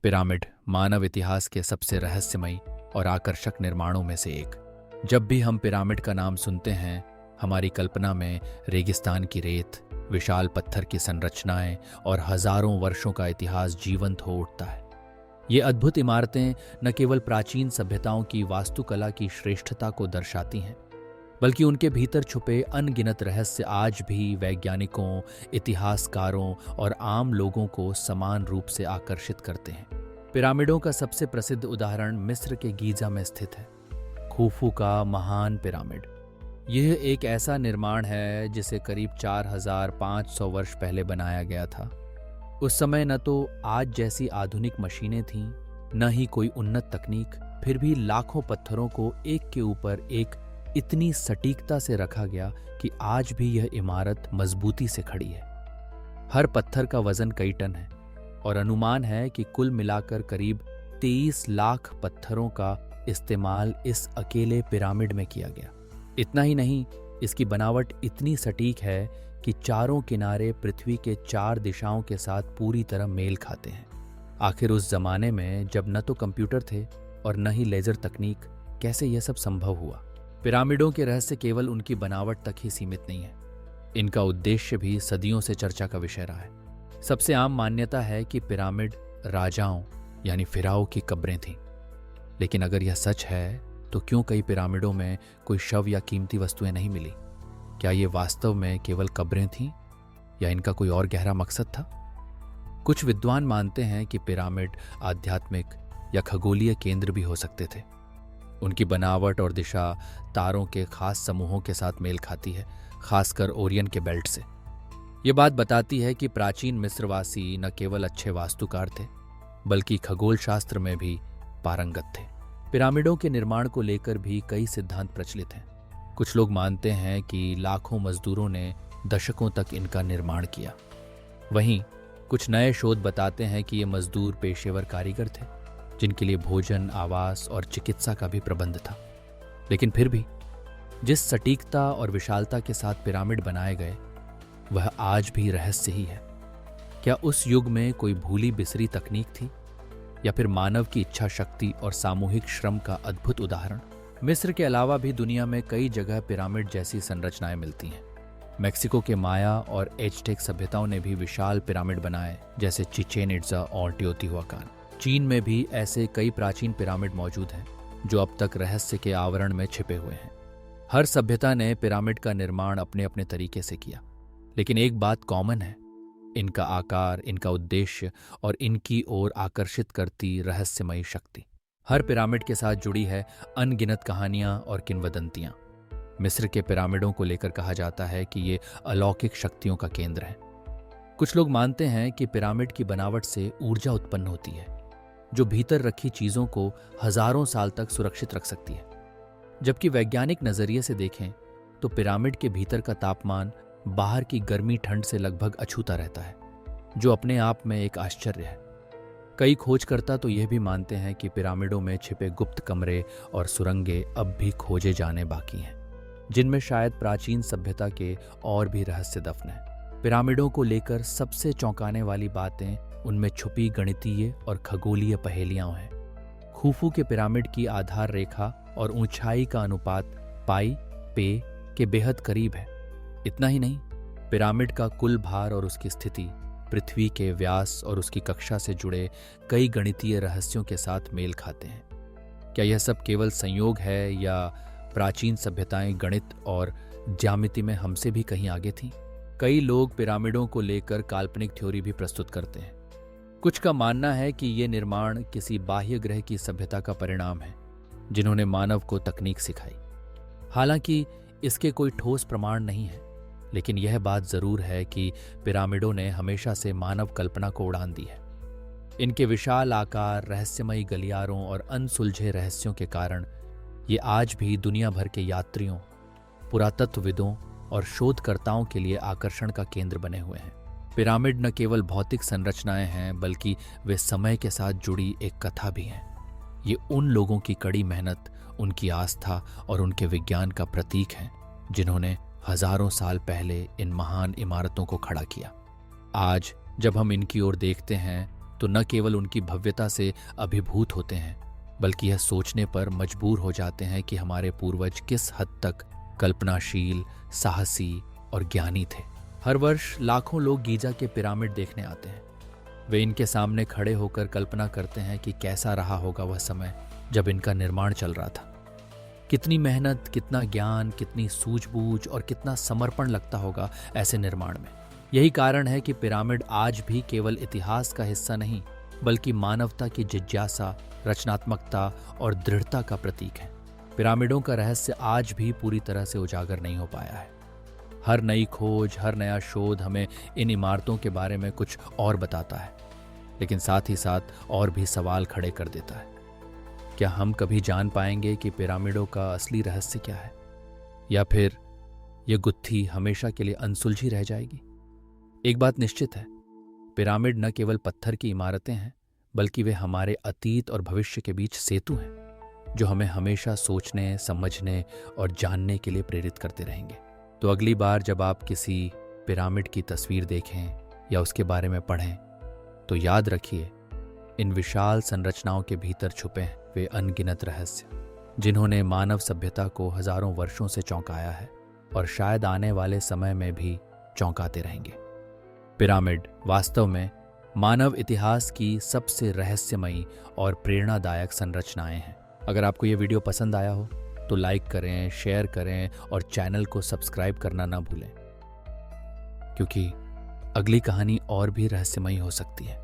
Pyramid मानव इतिहास के सबसे रहस्यमयी और आकर्षक निर्माणों में से एक। जब भी हम पिरामिड का नाम सुनते हैं, हमारी कल्पना में रेगिस्तान की रेत, विशाल पत्थर की संरचनाएं और हजारों वर्षों का इतिहास जीवंत हो उठता है। ये अद्भुत इमारतें न केवल प्राचीन सभ्यताओं की वास्तुकला की श्रेष्ठता को दर्शाती हैं, बल्कि उनके भीतर छुपे अनगिनत रहस्य आज भी वैज्ञानिकों, इतिहासकारों और आम लोगों को समान रूप से आकर्षित करते हैं। पिरामिडों का सबसे प्रसिद्ध उदाहरण मिस्र के गीजा में स्थित है, खूफू का महान पिरामिड। यह एक ऐसा निर्माण है जिसे करीब 4500 वर्ष पहले बनाया गया था। उस समय न तो आज जैसी आधुनिक मशीनें थीं, न ही कोई उन्नत तकनीक, फिर भी लाखों पत्थरों को एक के ऊपर एक इतनी सटीकता से रखा गया कि आज भी यह इमारत मजबूती से खड़ी है। हर पत्थर का वजन कई टन है और अनुमान है कि कुल मिलाकर करीब 23 लाख पत्थरों का इस्तेमाल इस अकेले पिरामिड में किया गया। इतना ही नहीं, इसकी बनावट इतनी सटीक है कि चारों किनारे पृथ्वी के 4 दिशाओं के साथ पूरी तरह मेल खाते हैं। आखिर उस जमाने में जब न तो कंप्यूटर थे और न ही लेजर तकनीक, कैसे यह सब संभव हुआ? पिरामिडों के रहस्य केवल उनकी बनावट तक ही सीमित नहीं है, इनका उद्देश्य भी सदियों से चर्चा का विषय रहा है। सबसे आम मान्यता है कि पिरामिड राजाओं यानी फिराओं की कब्रें थीं। लेकिन अगर यह सच है तो क्यों कई पिरामिडों में कोई शव या कीमती वस्तुएं नहीं मिली? क्या ये वास्तव में केवल कब्रें थीं या इनका कोई और गहरा मकसद था? कुछ विद्वान मानते हैं कि पिरामिड आध्यात्मिक या खगोलीय केंद्र भी हो सकते थे। उनकी बनावट और दिशा तारों के खास समूहों के साथ मेल खाती है, खासकर ओरियन के बेल्ट से। ये बात बताती है कि प्राचीन मिस्रवासी न केवल अच्छे वास्तुकार थे, बल्कि खगोल शास्त्र में भी पारंगत थे। पिरामिडों के निर्माण को लेकर भी कई सिद्धांत प्रचलित हैं। कुछ लोग मानते हैं कि लाखों मजदूरों ने दशकों तक इनका निर्माण किया। वहीं कुछ नए शोध बताते हैं कि ये मजदूर पेशेवर कारीगर थे, जिनके लिए भोजन, आवास और चिकित्सा का भी प्रबंध था। लेकिन फिर भी जिस सटीकता और विशालता के साथ पिरामिड बनाए गए, वह आज भी रहस्य ही है। क्या उस युग में कोई भूली बिसरी तकनीक थी, या फिर मानव की इच्छा शक्ति और सामूहिक श्रम का अद्भुत उदाहरण? मिस्र के अलावा भी दुनिया में कई जगह पिरामिड जैसी संरचनाएं मिलती हैं। मेक्सिको के माया और एज़टेक सभ्यताओं ने भी विशाल पिरामिड बनाए, जैसे चिचेन इट्जा और टियोतिहुआकान। चीन में भी ऐसे कई प्राचीन पिरामिड मौजूद हैं जो अब तक रहस्य के आवरण में छिपे हुए हैं। हर सभ्यता ने पिरामिड का निर्माण अपने अपने तरीके से किया, लेकिन एक बात कॉमन है, इनका आकार, इनका उद्देश्य और इनकी ओर आकर्षित करती रहस्यमयी शक्ति। हर पिरामिड के साथ जुड़ी है अनगिनत कहानियां और किंवदंतियां। मिस्र के पिरामिडों को लेकर कहा जाता है कि ये अलौकिक शक्तियों का केंद्र है। कुछ लोग मानते हैं कि पिरामिड की बनावट से ऊर्जा उत्पन्न होती है, जो भीतर रखी चीजों को हजारों साल तक सुरक्षित रख सकती है। जबकि वैज्ञानिक नजरिए से देखें तो पिरामिड के भीतर का तापमान बाहर की गर्मी ठंड से लगभग अछूता रहता है, जो अपने आप में एक आश्चर्य है। कई खोजकर्ता तो यह भी मानते हैं कि पिरामिडों में छिपे गुप्त कमरे और सुरंगें अब भी खोजे जाने बाकी हैं, जिनमें शायद प्राचीन सभ्यता के और भी रहस्य दफन हैं। पिरामिडों को लेकर सबसे चौंकाने वाली बातें उनमें छुपी गणितीय और खगोलीय पहेलियां हैं। खूफू के पिरामिड की आधार रेखा और ऊंचाई का अनुपात पाई पे के बेहद करीब है। इतना ही नहीं, पिरामिड का कुल भार और उसकी स्थिति पृथ्वी के व्यास और उसकी कक्षा से जुड़े कई गणितीय रहस्यों के साथ मेल खाते हैं। क्या यह सब केवल संयोग है, या प्राचीन सभ्यताएं गणित और ज्यामिति में हमसे भी कहीं आगे थीं? कई लोग पिरामिडों को लेकर काल्पनिक थ्योरी भी प्रस्तुत करते हैं। कुछ का मानना है कि ये निर्माण किसी बाह्य ग्रह की सभ्यता का परिणाम है, जिन्होंने मानव को तकनीक सिखाई। हालांकि इसके कोई ठोस प्रमाण नहीं है, लेकिन यह बात जरूर है कि पिरामिडों ने हमेशा से मानव कल्पना को उड़ान दी है। इनके विशाल आकार, रहस्यमयी गलियारों और अनसुलझे रहस्यों के कारण ये आज भी दुनिया भर के यात्रियों, पुरातत्वविदों और शोधकर्ताओं के लिए आकर्षण का केंद्र बने हुए हैं। पिरामिड न केवल भौतिक संरचनाएं हैं, बल्कि वे समय के साथ जुड़ी एक कथा भी हैं। ये उन लोगों की कड़ी मेहनत, उनकी आस्था और उनके विज्ञान का प्रतीक हैं, जिन्होंने हजारों साल पहले इन महान इमारतों को खड़ा किया। आज जब हम इनकी ओर देखते हैं तो न केवल उनकी भव्यता से अभिभूत होते हैं, बल्कि यह सोचने पर मजबूर हो जाते हैं कि हमारे पूर्वज किस हद तक कल्पनाशील, साहसी और ज्ञानी थे। हर वर्ष लाखों लोग गीजा के पिरामिड देखने आते हैं। वे इनके सामने खड़े होकर कल्पना करते हैं कि कैसा रहा होगा वह समय जब इनका निर्माण चल रहा था। कितनी मेहनत, कितना ज्ञान, कितनी सूझबूझ और कितना समर्पण लगता होगा ऐसे निर्माण में। यही कारण है कि पिरामिड आज भी केवल इतिहास का हिस्सा नहीं, बल्कि मानवता की जिज्ञासा, रचनात्मकता और दृढ़ता का प्रतीक है। पिरामिडों का रहस्य आज भी पूरी तरह से उजागर नहीं हो पाया है। हर नई खोज, हर नया शोध हमें इन इमारतों के बारे में कुछ और बताता है, लेकिन साथ ही साथ और भी सवाल खड़े कर देता है। क्या हम कभी जान पाएंगे कि पिरामिडों का असली रहस्य क्या है, या फिर यह गुत्थी हमेशा के लिए अनसुलझी रह जाएगी? एक बात निश्चित है, पिरामिड न केवल पत्थर की इमारतें हैं, बल्कि वे हमारे अतीत और भविष्य के बीच सेतु हैं, जो हमें हमेशा सोचने, समझने और जानने के लिए प्रेरित करते रहेंगे। तो अगली बार जब आप किसी पिरामिड की तस्वीर देखें या उसके बारे में पढ़ें, तो याद रखिए, इन विशाल संरचनाओं के भीतर छुपे हैं वे अनगिनत रहस्य, जिन्होंने मानव सभ्यता को हजारों वर्षों से चौंकाया है और शायद आने वाले समय में भी चौंकाते रहेंगे। पिरामिड वास्तव में मानव इतिहास की सबसे रहस्यमयी और प्रेरणादायक संरचनाएं हैं। अगर आपको ये वीडियो पसंद आया हो तो लाइक करें, शेयर करें और चैनल को सब्सक्राइब करना ना भूलें, क्योंकि अगली कहानी और भी रहस्यमयी हो सकती है।